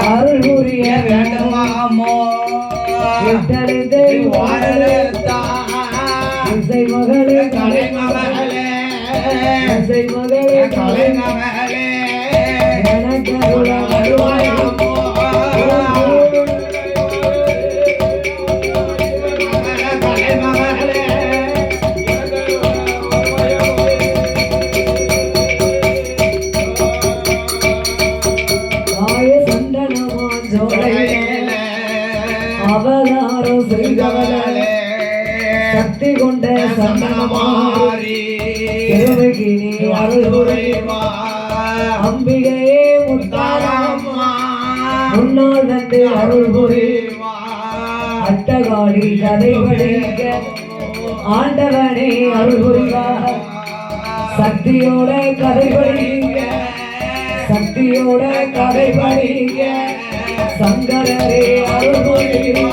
அருள் புரிய வேண்டுமாமோ விட்டழுதை இசை மகளே கலை மகளே இசை மகளே கலை மகளே எனக்கு வருவாயமோ அவதாரம் செய்தவளே சக்தி கொண்ட சந்தனமாரி திருமகினி அருள் புரிவா அம்பிகையே முத்தாரம்மா முன்னால் வந்து அருள் புரிவா அட்டகாடி கதை படிக்க ஆண்டவனே அருள் புரிவா சக்தியோட கதை படிக்க சக்தியோட கதை படிக்க சங்கரரே அருள் புரிவா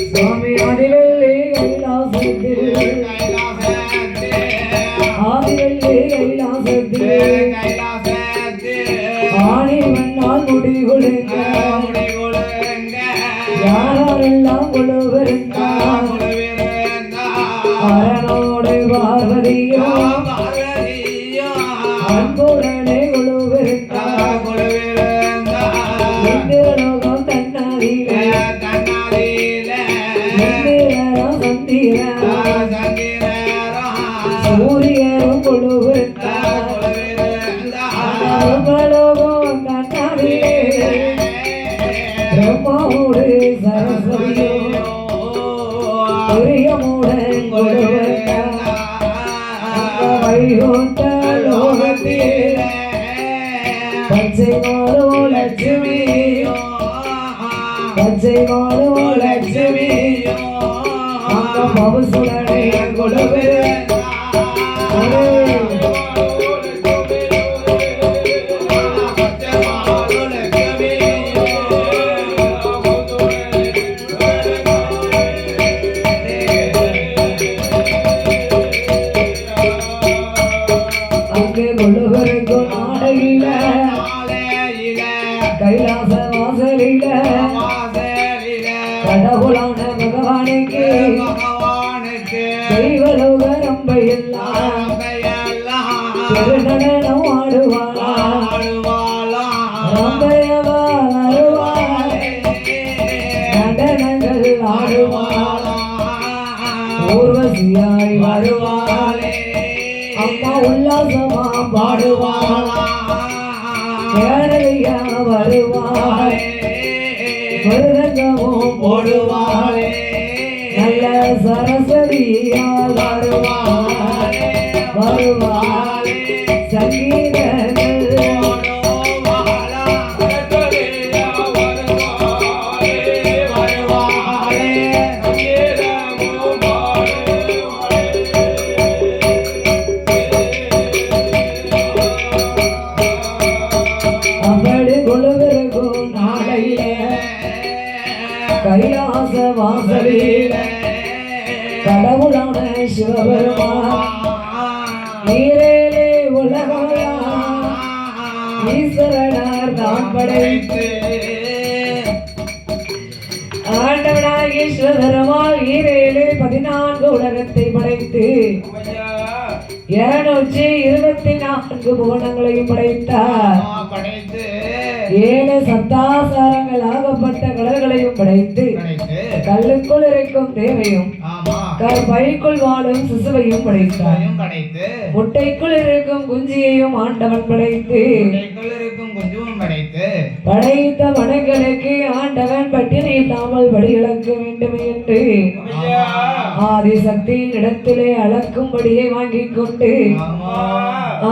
சுவாமி ஆதிவெள்ளி கைலாசத்தில் ஆதிவெள்ளி கைலாசத்தில் ஆணி வண்ணால் முடி கொழுங்க யாரெல்லாம் கொழுவிருந்தார் அரணோடு பார்வதியோ அன்புடனே கொழுவிருந்தார் இந்திரலோகம் தன்னாரிலே இந்திரரும் சந்திரரும் சூரியரும் கொழுவிருந்தார் பிரம்மலோகம் தன்னாரிலே பிரம்மாவோடு சரஸ்வதியோ பிரியமுடன் வைகுண்ட லோகத்திலே பச்சை மாலோ லட்சுமியோ பச்சை மாலோ லட்சுமியோ அங்க பவசுடனே கொடுவே கொள்ளுவருக்கும் நாடையில கைலாச வாசலில கடவுளான பகவானுக்கு தெய்வலோக ரம்பையெல்லாம் திருநடனம் ஆடுவாளா ரம்பையவா வருவாளே நடனங்கள் ஆடுவாளா ஊர்வசியாய் வருவாளே அம்மா உல்லாசமா பாடுவாளா கேரளியா வருவாளே மிருதங்கமும் போடுவாளே நல்ல சரஸ்வதியா வருவாளே வருவாளே சங்கீதங்கள் கைலாச வாசலில கடவுளான சிவபெருமான் நீரேலே உலகமெல்லாம் ஈஸ்வரனார் தான் படைத்து ஆண்டவனாகிய சிவபெருமான் ஈரேலே 14 உலகத்தை படைத்து 224 புவனங்களையும் படைத்தார். 7 சத்தாசாரங்கள் ஆகப்பட்ட கடல்களையும் படைத்து கல்லுக்குள் இருக்கும் தேவையும் பைக்குள் வாழும் சிசுவையும் படைத்தார். முட்டைக்குள் இருக்கும் குஞ்சியையும் ஆண்டவன் படைத்து படைத்த மனங்களுக்கு ஆண்டவன் பட்டினி இல்லாமல் படி இழக்க வேண்டும் என்று ஆதிசக்தியின் இடத்திலே அளக்கும்படியை வாங்கிக் கொண்டு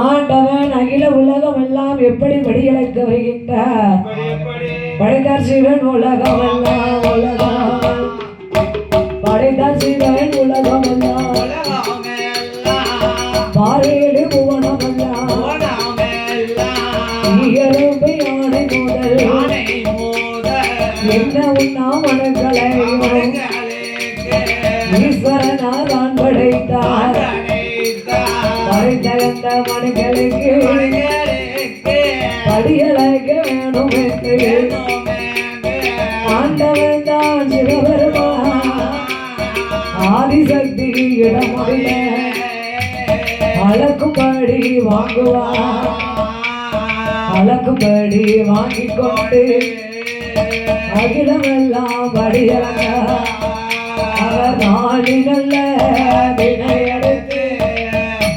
ஆண்டவன் அகில உலகம் எல்லாம் எப்படி படி இழக்க வருகின்றார். படைத்தார் சிவன் உலகம் எல்லாம் உலகம் படைத்தார் சிவன் உலகம் எல்லாம் பாறையிலே புவனம் எல்லாம் எறும்பை ஆணை முதல் என்ன நாமங்களையும் ஈஸ்வரனாதான் படைத்தார். படைத்த மனுக்களுக்கு படியழக வேணும் என்று ஆண்டவன் தான் சிவபெருமான் ஆதிசக்தி இடமுடைய அளக்கும்படி வாங்குவார். அளக்கும்படி வாங்கிக் கொண்டு அகிலமெல்லாம் படியழக அவர் நாடி நல்ல வினையெடுத்து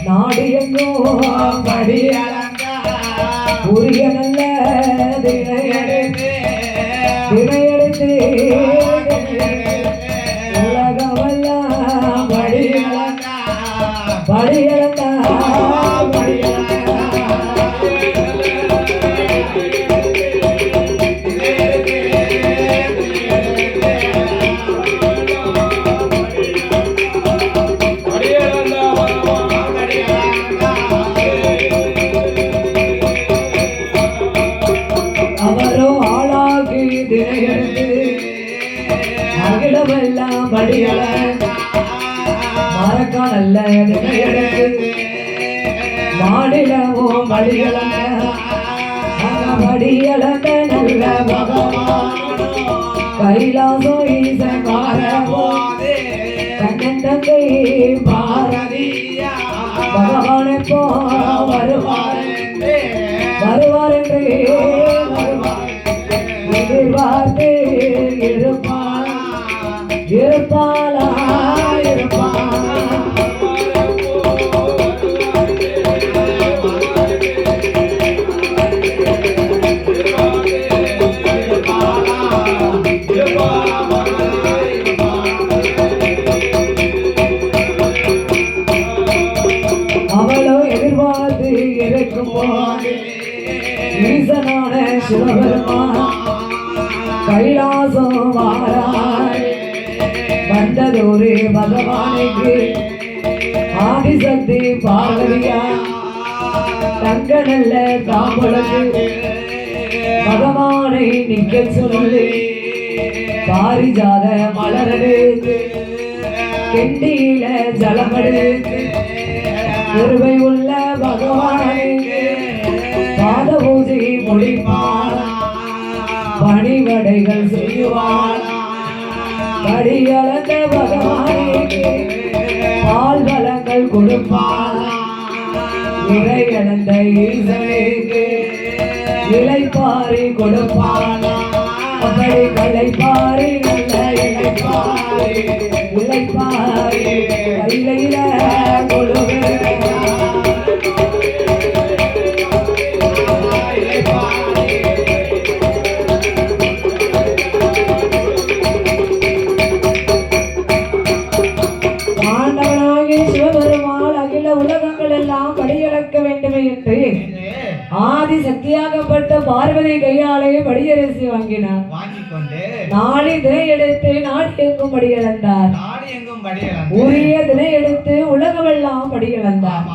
நாடு எங்கும் படியழக உரிய நல்ல வினையெடுத்து உலகமெல்லாம் படியழக படியழக அவரோ ஆளாகி திரையெடுத்து அகிலமெல்லாம் படியல மறக்க நல்ல திரையெடுத்து மாநிலமோ படியல படியலந்த நல்ல பகவான் கைலாசோ ஈசன் மாறவோ கண்ணன் தங்கை பாரதியா பகவானை போ வருவார் வருவார் என்று எதிர்பார்த்து இருப்பான் இருப்பாளா இருப்பான் அவளோ எதிர்பார்த்து இருக்கும் போது ஈசனான சிவபெருமான் கைலாசம் வாராய் வந்ததொரு பகவானுக்கு ஆதிசக்தி பார்வதியா தங்க நல்ல தாம்பளுக்கு பகவானை நிக்க சொல்லி பாரிஜாத மலரெடுத்து கெண்டியில ஜலமெடுத்து கிருபை உள்ள பகவானுக்கு பாத பூஜை முடிப்பான் பணிவடைகள் செய்வான் படியளந்த பகவானுக்கு பால் வளங்கள் கொடுப்பான் இறையளந்த ஈசனுக்கு இலைப்பாரி கொடுப்பான் அப்படி கலைப்பாரி நல்ல இலைப்பாரி இலைப்பாரி கையில கொடுவே சிவபெருமாள் அகில உலகங்கள் எல்லாம் படியளக்க வேண்டுமே என்று ஆதி சக்தியாகப்பட்ட பார்வதி கையாலே படியரசி வாங்கினார். நாளை தினை எடுத்து நாடு எங்கும் படியளந்தார். உரிய தினை எடுத்து உலகமெல்லாம் படியளந்தார்.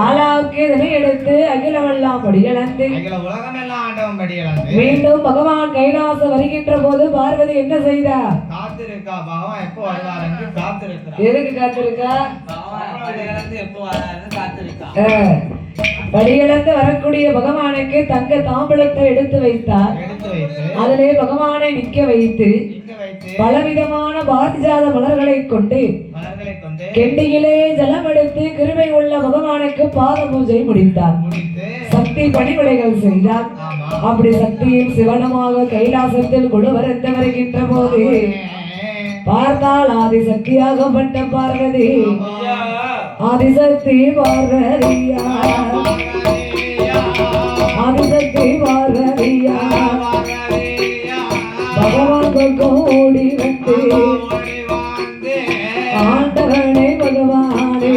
ஆளாவுக்கு தினை எடுத்து அகிலமெல்லாம் படியளந்து மீண்டும் பகவான் கைலாசம் வருகின்ற போது பார்வதி என்ன செய்தார்? எதுக்கு காத்திருக்கா? படியிழந்து வரக்கூடிய பகவானுக்கு தங்க தாம்பலத்தை எடுத்து வைத்தார். அதிலே பகவானை நிக்க வைத்து பலவிதமான பாரிஜாத மலர்களை கொண்டு கெண்டியிலே ஜலம் எடுத்து கிருபை உள்ள பகவானுக்கு பாத பூஜை முடித்தார். சக்தி பணிவிடைகள் செய்தார். அப்படி சக்தியும் சிவனமாக கைலாசத்தில் கொழுவரத்து வருகின்ற போது பார்த்தால் ஆதிசக்தியாகப்பட்ட பார்வதி ஆதிசக்தி பார்வதியா ஆதிசக்தி பார்வதியா பகவான் கோடி வந்து ஆண்டவனே பகவானே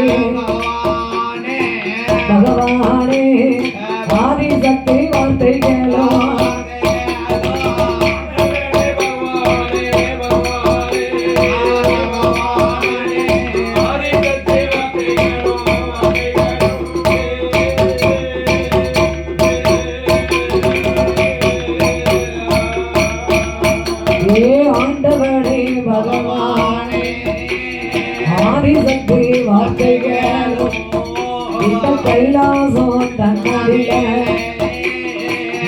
பகவானே ஆதிசக்தி வார்த்தை கேளோ ஏ ஆண்டவனே பகவானே ஆதிசக்தி வார்த்தைகளும் இந்த கைலாசம் தன்னடிய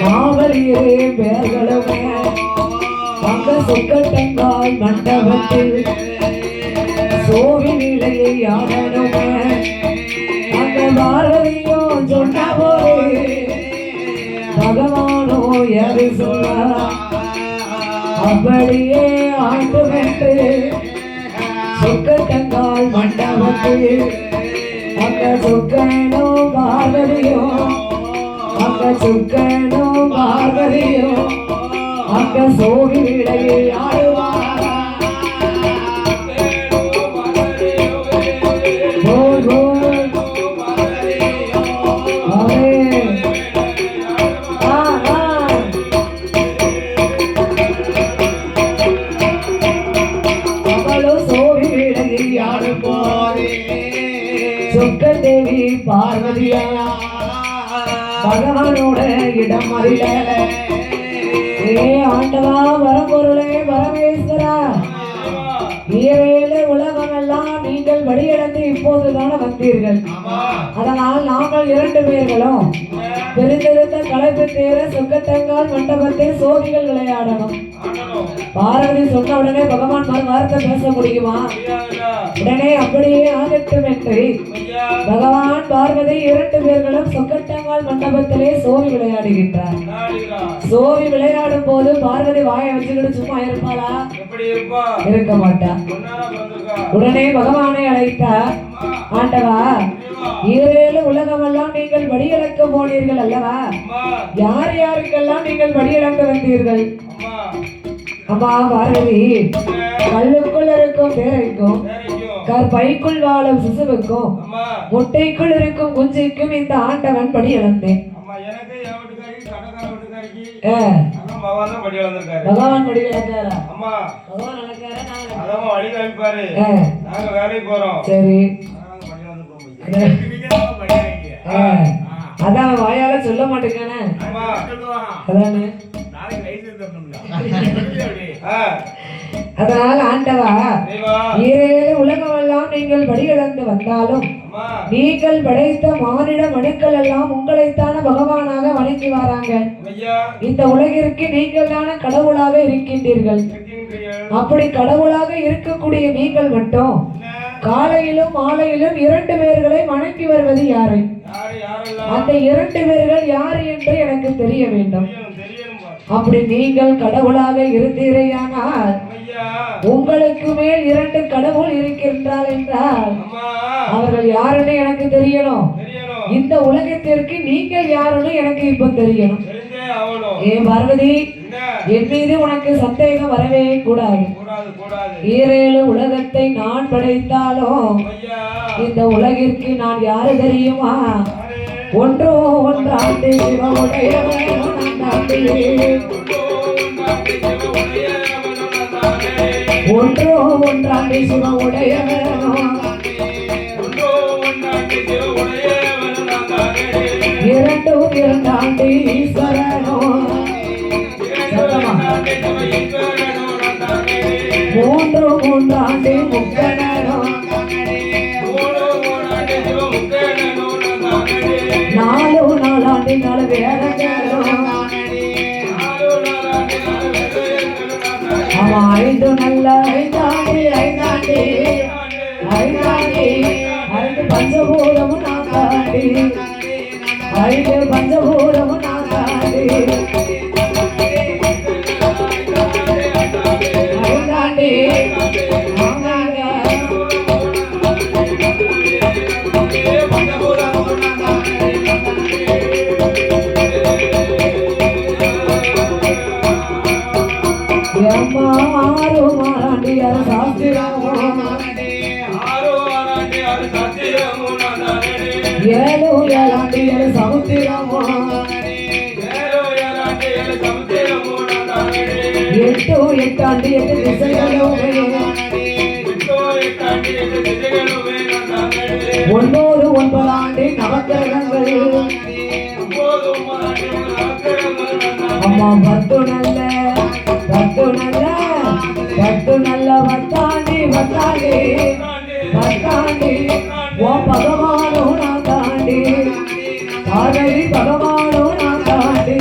நாவலியே பேர்களுமே அங்க சொக்கட்டங்கால் மண்டபத்தில் சோவி நிலையை ஆடணுமே அந்த பாரதியோ சொன்ன போது பகவானோ யாரு சொல்ல அப்படியே ஆண்டு வென்று சொக்கட்டங்கால் மண்டபத்தில் அங்க சொக்கனோ பார்வதியோ அங்க சொக்கனோ பார்வதியோ அங்க சோவி விடையை ஆடுவாரா போல் போல் அவளோ சோவி விடையை ஆடும் போதே சொக்க தேவி பார்வதியா பகவானோட இடம் அறிய ஏ ஆண்டவா வரம்பொருளே பரமேஸ்வரா ஈரேழு உலகம் எல்லாம் நீங்கள் வழியிழந்து இப்போதுதான வந்தீர்கள் அதனால் நாங்கள் 2 பேர்களும் பெருந்திருந்த களைப்பு தேர சொக்கத்தங்கால் மண்டபத்தில் சோதிகள் விளையாடணும். பார்வதி சொன்ன உடனே பகவான் வார்த்தை பேச முடியுமா? உடனே அப்படியே ஆகட்டும் என்று பகவான் பார்வதி 2 பேர்களும் சொக்கட்டங்கால் மண்டபத்திலே சோவி விளையாடுகின்றார். சோவி விளையாடும் போது பார்வதி வாயை வச்சுக்கிட்டு சும்மா இருப்பாளா? இருக்க மாட்டா. உடனே பகவானை அழைத்தார். ஆண்டவா, ஈரேழு உலகமெல்லாம் நீங்கள் வடியிழக்க போனீர்கள் அல்லவா? யார் யாருக்கெல்லாம் நீங்கள் வடியிழக்க வந்தீர்கள்? அம்மா பார்வதி, கல்லுக்குள் இருக்கும் பேரைக்கும் பைக்குள் வாழும் சிசுவுக்கும் முட்டைக்குள் இருக்கும் குஞ்சிக்கும் இந்த ஆண்டவன் படி இழந்தேன். பகவான் படி இழந்தாரா? பகவான் சரி, அதான் வாயால சொல்ல மாட்டேங்கானே. அதானே அதனால் ஆண்டவா, ஈரேழு உலகமெல்லாம் நீங்கள் படியிழந்து வந்தாலும் நீங்கள் படைத்த மானிட மனுக்கள் எல்லாம் உங்களைத்தான பகவானாக வணங்கி வராங்க. இந்த உலகிற்கு நீங்கள் தான கடவுளாக இருக்கின்றீர்கள். அப்படி கடவுளாக இருக்கக்கூடிய நீங்கள் மட்டும் காலையிலும் மாலையிலும் 2 பேர்களை வணங்கி வருவது யாரு? அந்த 2 பேர்கள் யாரு என்று எனக்கு தெரிய வேண்டும். அப்படி நீங்கள் கடவுளாக இருந்தீரையானால் உங்களுக்கு மேல் 2 கடவுள் இருக்கின்றார் என்றால் அவர்கள் யாருன்னு எனக்கு தெரியணும். இந்த உலகத்திற்கு நீங்கள் யாருன்னு எனக்கு இப்ப தெரியணும். ஏ பார்வதி, என் மீது உனக்கு சந்தேகம் வரவே கூடாது. ஈரேழு உலகத்தை நான் படைத்தாலும் இந்த உலகிற்கு நான் யாரு தெரியுமா? ஒன்றோ ஒன்றாண்டு ஒன்றோ ஒன்றாண்டு சிவ உடையவனோ, இரண்டும் 2 ஆண்டு ஈஸ்வரனோ, 3 ஆண்டு முக்கனோ, 4 ஆண்டு 4 வேதங்களோ, 5 நல்ல 5 பஞ்சபூதமும் நான் தாண்டி, 5 பஞ்சபூதமும் நான் தாண்டி, 7 சமுத்திரமோ, 8 ஆண்டு 8 திசைகளுமே, 9 ஆண்டு நவக்கிரகங்கள், அம்மா 10 நல்ல பத்து நல்ல வத்தாண்டி வத்தாண்டி வத்தாண்டி ஓ பகவானோ நான் தாண்டி பார்வதி பகவானோ நான் தாண்டி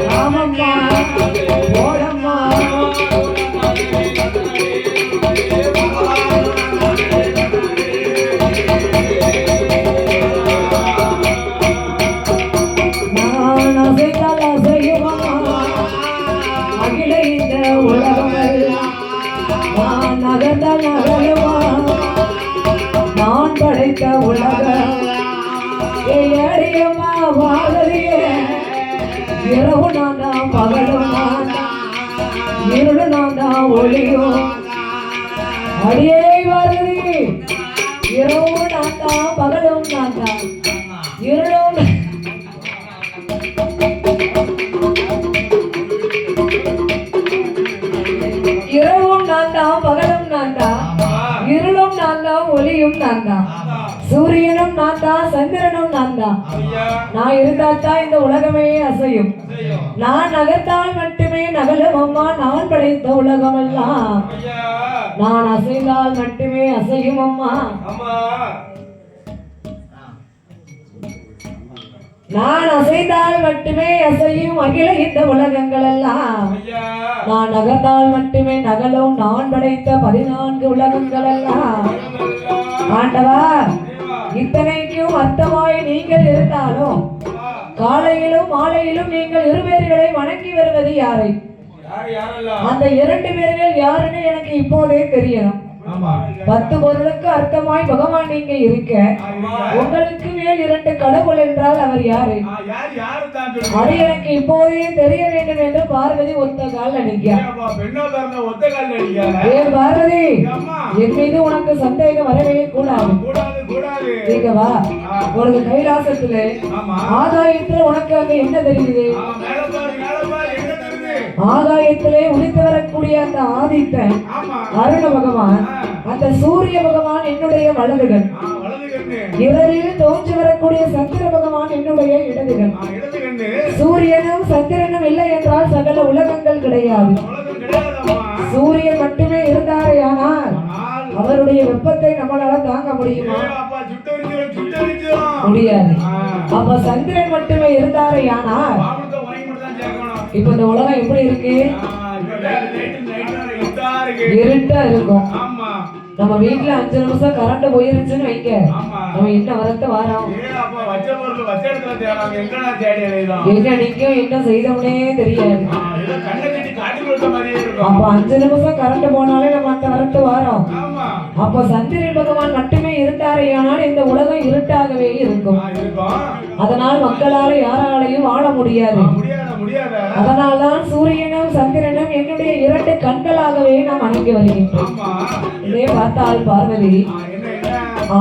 ராமம்மா ஓடம்மா நான் அசைத்தால் அசையுமா அகில இந்த உலகமெல்லாம் நான் நகர்ந்தால் நகருமா நான் படைத்த உலகம் ஏடியம்மா வாழறியே இரவு நான் தான் பகலும் நான் இருளு நான் தான் ஒளியும் அடியே வருதி இரவு நான் தான் பகலும் நான் தான் இருளும் இரவும் நான் தான் பகலும் நான் தான் இருளும் நான் தான் ஒளியும் நான் தான் சூரியனும் நான் தான் சந்திரனும் நான் தான் நான் இருந்தாத்தான் இந்த உலகமே அசையும் நான் நகர்த்தால் மட்டுமே நகலும் அம்மா நான் படைத்த உலகம் எல்லாம் நான் அசைந்தால் மட்டுமே அசையும் அம்மா நான் அசைந்தால் மட்டுமே அசையும் அகில இந்த உலகங்கள் எல்லாம் நான் நகர்ந்தால் மட்டுமே நகலும் நான் படைத்த 14 உலகங்கள் எல்லாம் ஆண்டவா இத்தனைக்கும் அர்த்தமாய் நீங்கள் இருந்தாலும் காலையிலும் மாலையிலும் நீங்கள் இருவேர்களை வணங்கி வருவது யாரை? அந்த 2 பேர்கள் யாருன்னு எனக்கு இப்போதே தெரியணும். 10 பொருளுக்கு அர்த்தமாய் பகவான் நீங்க இருக்க உங்களுக்கு மேல் 2 கடவுள் என்றால் அவர் யாரு? அது எனக்கு இப்போதே தெரிய வேண்டும் என்று பார்வதி ஒத்த கால் அடிக்கிறார். பார்வதி என் மீது உனக்கு சந்தேகம் வரவே கூடாது. நீங்க வா, உனக்கு கைலாசத்துல ஆகாயத்துல உனக்கு அங்க என்ன தெரியுது? ஆகாயத்திலே உதித்து வரக்கூடிய அந்த ஆதித்தன் அருண பகவான், அந்த சூரிய பகவான் என்னுடைய வலதுகன், இரவில் தோன்றி வரக்கூடிய சந்திர பகவான் என்னுடைய இடதுகன். சூரியனும் சந்திரனும் இல்லை என்றால் சகல உலகங்கள் கிடையாது. சூரியன் மட்டுமே இருந்தாரே ஆனால் அவருடைய வெப்பத்தை நம்மளால தாங்க முடியுமா? முடியாது. அப்ப சந்திரன் மட்டுமே இருந்தாரே ஆனால் இப்ப இந்த உலகம் எப்படி இருக்கு? இருட்டா இருக்கும். நம்ம வீட்டுல 5 நிமிஷம் கரண்ட் போயிருச்சுன்னு வைக்க, நம்ம என்ன வரத்த வாரோம், எங்க நிக்கும், என்ன செய்தோம்னே தெரியாது. அப்ப 5 நிமிஷம் கரண்ட் போனாலே நம்ம அந்த வரத்து வாரோம். அப்ப சந்திரன் பகவான் மட்டுமே இருந்தாரே ஆனால் இந்த உலகம் இருட்டாகவே இருக்கும். அதனால் மக்களால யாராலையும் வாழ முடியாது. அதனால்தான் சூரியனும் சந்திரனும் என்னுடைய 2 கண்களாகவே நாம் வணங்கி வருகின்றோம். இதே பார்த்தால் பார்வதி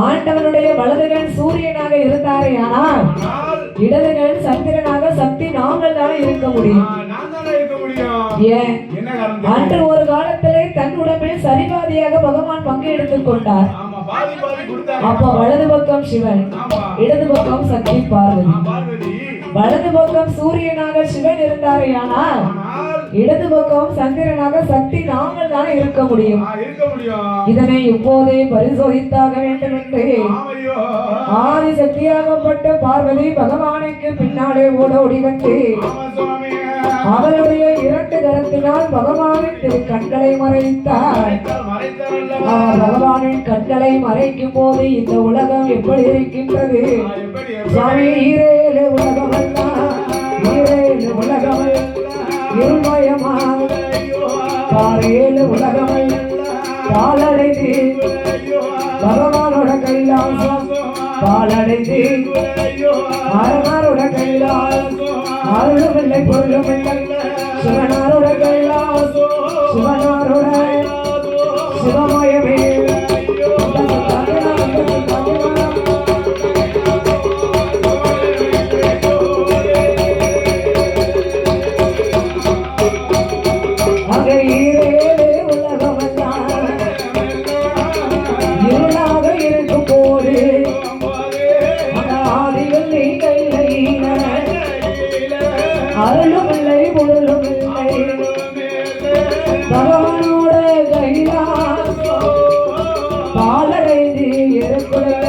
ஆண்டவனுடைய வலதுகன் சூரியனாக இருந்தாரே ஆனால் இடதுகன் சந்திரனாக சக்தி நாங்கள் தானே இருக்க முடியும். ஏன்? அன்று ஒரு காலத்திலே தன் உடம்பில் சரிபாதியாக பகவான் பங்கு எடுத்துக் கொண்டார். அப்ப வலது பக்கம் சிவன், இடது பக்கம் சக்தி பார்வதி. வலது பக்கம் சூரியனாக சிவன் இருந்தாரே ஆனால் இடது பக்கம் சந்திரனாக சக்தி நாங்கள் தானே இருக்க முடியும். இதனை இப்போதே பரிசோதித்தாக வேண்டும் என்று ஆதி சக்தியாகப்பட்ட பார்வதி பகவானுக்கு பின்னாலே ஓடோடி வந்து அவருடைய 2 கரத்தினால் பகவானின் திரு கண்களை மறைத்தார். பகவானின் கண்களை மறைக்கும் போது இந்த உலகம் எப்படி இருக்கின்றது? ஈரேழு உலகமெல்லாம், ஈரேழு உலகமெல்லாம் இருமயமாக, 7 உலகமெல்லாம் பாலடைந்து பகவானோட கைலாசம் பாலடைந்து அரனாரோட கைலாசம் அருளுமில்லை பொருளுமில்லை சிவனாரோட கைலாசம் சிவனாரோட சிவமயமே. அருளும் இல்லை பொருளும் இல்லை பகவானோட கைலாசம் பாலடைந்து இருக்கிற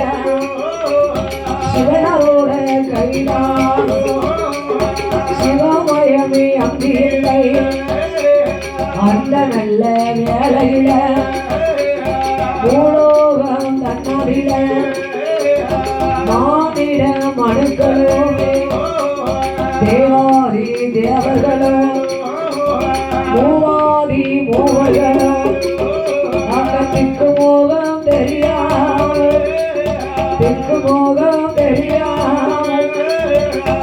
சிவனோட கைலாசம் சிவமயமே அங்கு இல்லை அந்த நல்ல வேலையில பூலோகம் தன்னடில மானிட மனுக்களுமே தேவாதி தேவர்களும் மூவாதி மூவர்களும் அந்த திக்கு மோகம் தெரியாமல் திக்கு மோகம் தெரியாமல்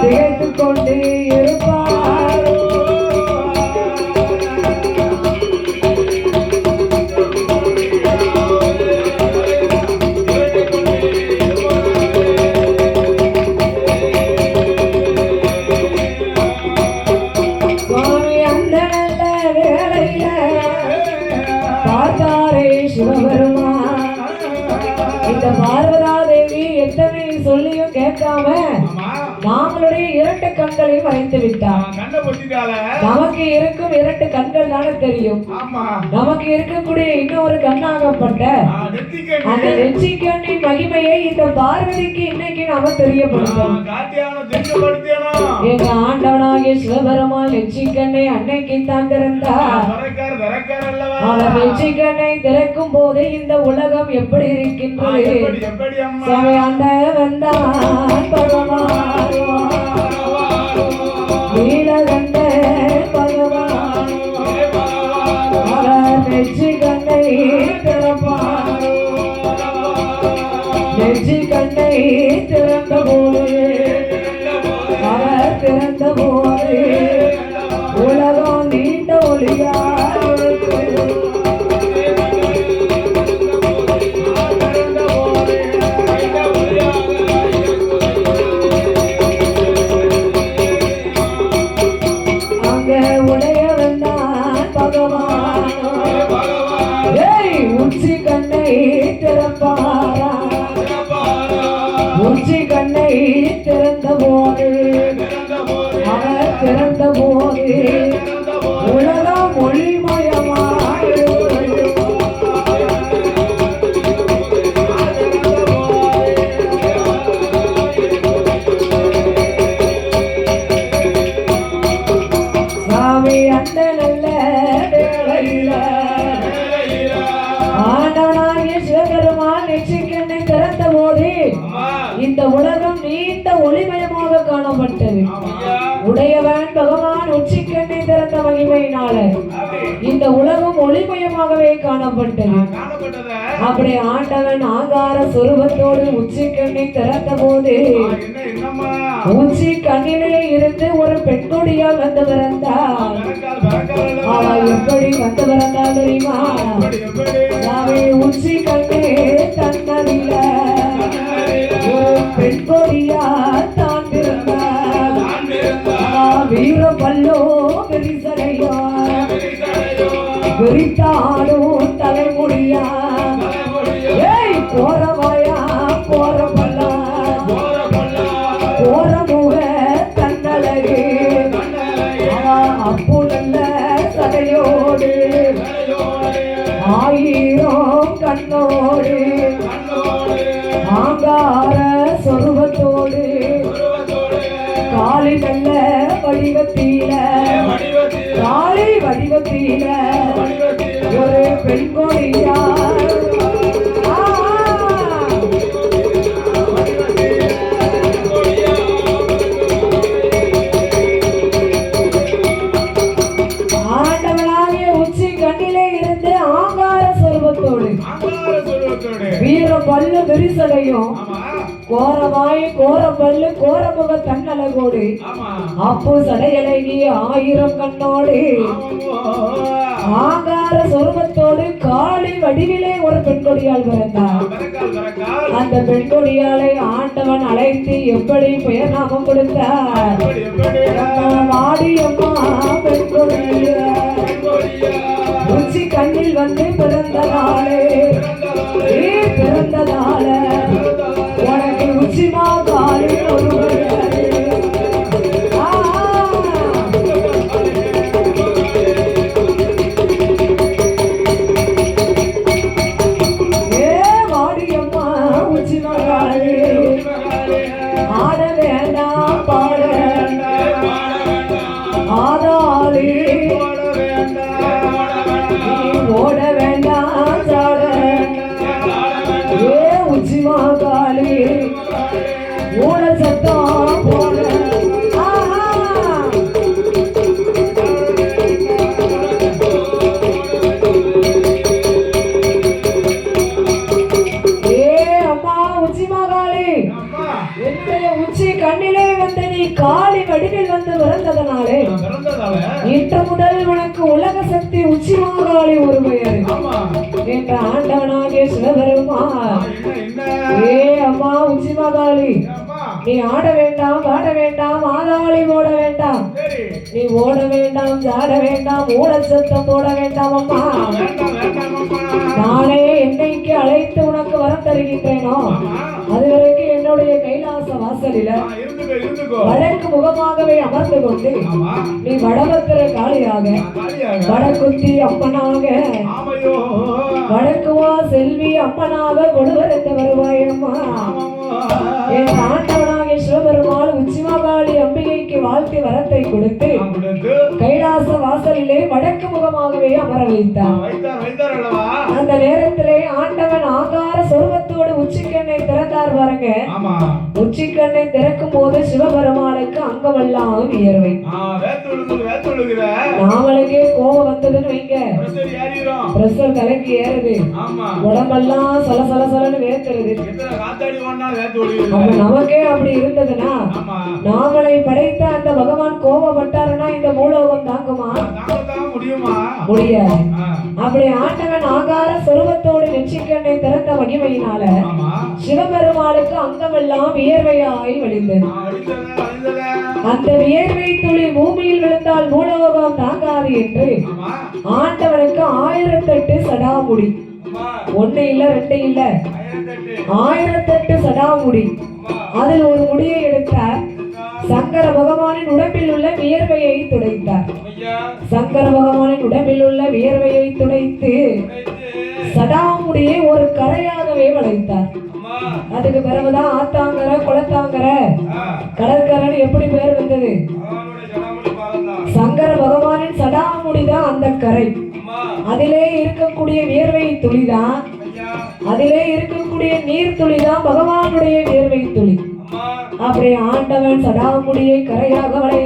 திகைத்து கொண்டு இருப்பார் இந்த பார்வதா தேவி எத்தனை சொல்லியும் கேட்காம நாங்களுடைய இரண்டு கண்களையும் மறைத்து விட்டார். நமக்கு இருக்கும் இரண்டு கண்கள் தானே தெரியும். நமக்கு இருக்கக்கூடிய இன்னொரு கண்ணாகப்பட்ட அந்த நெற்றிக்கண்ணின் மகிமையை இந்த பார்வதிக்கு இன்னைக்கு நாம தெரியப்படுத்தோம். எங்க ஆண்டவனாகிய சிவபெருமான் நெற்றிக்கண்ணை அன்னைக்கு தான் திறந்தார். அவர் நெற்றிக்கண்ணை திறக்கும் போது இந்த உலகம் எப்படி இருக்கின்றது? வந்தான் பகவான் நீலகண்ட பகவான் அவர் நெற்றிக்கண்ணை திறப்பார். நெற்றிக்கண்ணை திறந்த போது அவர் திறந்த போது உலகம் நீண்ட ஒளியார் உச்சி கண்ணை திறப்பாரா உச்சி கண்ணை திறந்த போது அவர் திறந்த போது உலகம் ஒளிமயமாய் சாமி அந்த நல்ல வேளையில ஆண்டவனாகிய சிவபெருமான் நெற்றிக்கண்ணை திறந்த போது இந்த உலகம் நீண்ட ஒளிமயமாக காணப்பட்டது. உடையவன் பகவான் உச்சிக்கண்ணை திறந்த மகிமையினால இந்த உலகம் ஒளிமயமாகவே காணப்பட்டது. அப்படி ஆண்டவன் ஆகார சொரூபத்தோடு உச்சிக்கண்ணை திறந்த போது உச்சி கண்ணிலே இருந்து ஒரு பெண் கொடியால் வந்து பிறந்தார். அவள் எப்படி வந்து பிறந்தாள் தெரியுமா? உச்சி கண்ணே தன்னடில பெண் கொடியால் தான் பிறந்தார். வீர பல்லோ விரிசடையோ விரித்தாடும் தலைமுடியா போறவாயா போற பல்லா போற முக தன்னழகு அப்பு நல்ல சடையோடு ஆயிரம் கண்ணோடு ஆங்கார சொருபத்தோடு காளி நல்ல வடிவத்தில காளி வடிவத்தில ஒரு பெண் கொடியா ஆண்டவனாகிய உச்சி கண்ணிலே இருந்து ஆங்கார சொருபத்தோடு வீர பல்லு விரிசடையும் கோரவாய் கோர பல்லு கோரமுக தன்னழகோடு அப்போ சடையழகி ஆயிரம் கண்ணோடு ஆங்கார சொருபத்தோடு காளி வடிவிலே ஒரு பெண் கொடியால் பிறந்தார். அந்த பெண் கொடியாலை ஆண்டவன் அழைத்து எப்படி பெயர் நாமம் கொடுத்தார்? வாடியம்மா பெண் கொடிய உச்சி கண்ணில் வந்து பிறந்ததாலே பிறந்ததால உனக்கு உச்சிமா காலில் ஒரு இன்று முதல் உனக்கு உலக சக்தி உச்சிமாகாளி ஒரு பெயர் என்ற ஆண்டவனாகிய சிவபெருமான். ஏ அம்மா உச்சிமாகாளி, நீ ஆட வேண்டாம், பாட வேண்டாம், ஆதாளி ஓட வேண்டாம், நீ ஓட வேண்டாம், ஜாட வேண்டாம், ஊழச்சத்தம் போட வேண்டாம். அம்மா, நானே என்னைக்கு அழைத்து உனக்கு வரம் தருகின்றேனோ அதுவரைக்கும் என்னுடைய கைலாச வாசலில வடக்கு முகமாகவே அமர்ந்து கொண்டு நீ வடபத்திர காளியாக, வடக்குத்தி அப்பனாக, வடக்குவா செல்வி அப்பனாக கொடுவரைத்து வருவாயம்மா. என் ஆண்டவனாகிய சிவபெருமாள் உச்சிமாகாளி அம்பிகைக்கு வாழ்த்தி வரத்தை கொடுத்து கைலாச வாசலிலே வடக்கு முகமாகவே அமர வைத்தார். அந்த நேரத்திலே ஆண்டவன் ஆகார சொருவத்தோடு உச்சிக்கண்ணை திறந்தார் பாருங்க. உச்சிக்கண்ணை திறக்கும் போது சிவபெருமானுக்கு அங்கமெல்லாம் வியர்வை. நாமளுக்கே கோபம் வந்ததுன்னு வைங்க, பிரஷர் தலைக்கு ஏறுது, உடம்பெல்லாம் சல சல சலன்னு வேர்க்கிறது. நமக்கே அப்படி இருந்ததுன்னா நாமளை படைத்த அந்த பகவான் கோபப்பட்டாருன்னா இந்த பூலோகம் தாங்குமா? முடியாது. அப்படி ஆண்டவன் ஆகார சொருவத்தோடு நெற்றிக்கண்ணை திறந்த மகிமையினால சிவபெருமாளுக்கு அங்கமெல்லாம் வியர்வையாய் வழிந்தது. அந்த வியர்வை துளி பூமியில் விழுந்தால் பூலோகம் தாங்காது என்று ஆண்டவனுக்கு 1008 சடாமுடி, ஒண்ணு இல்ல ரெண்டு இல்ல 1008 சடாமுடி. அதில் ஒரு முடியை எடுத்தார். சங்கர பகவானின் உடம்பில் உள்ள வியர்வையை துடைத்தார். சங்கர பகவானின் உடம்பில் உள்ள வியர்வையை துடைத்து சடாமுடியை ஒரு கரையாகவே வளைத்தார். அதுக்கு பிறகுதான் ஆத்தாங்கர, குளத்தாங்கர, கடற்கரைன்னு எப்படி பேர் வந்தது? சங்கர பகவானின் சடாமுடிதான் அந்த கரை. அதிலே இருக்கக்கூடிய வியர்வை துளிதான், அதிலே இருக்கக்கூடிய நீர் துளிதான் பகவானுடைய வியர்வை துளி. அப்படி ஆண்டவன் சடாமுடியை கரையாக வளை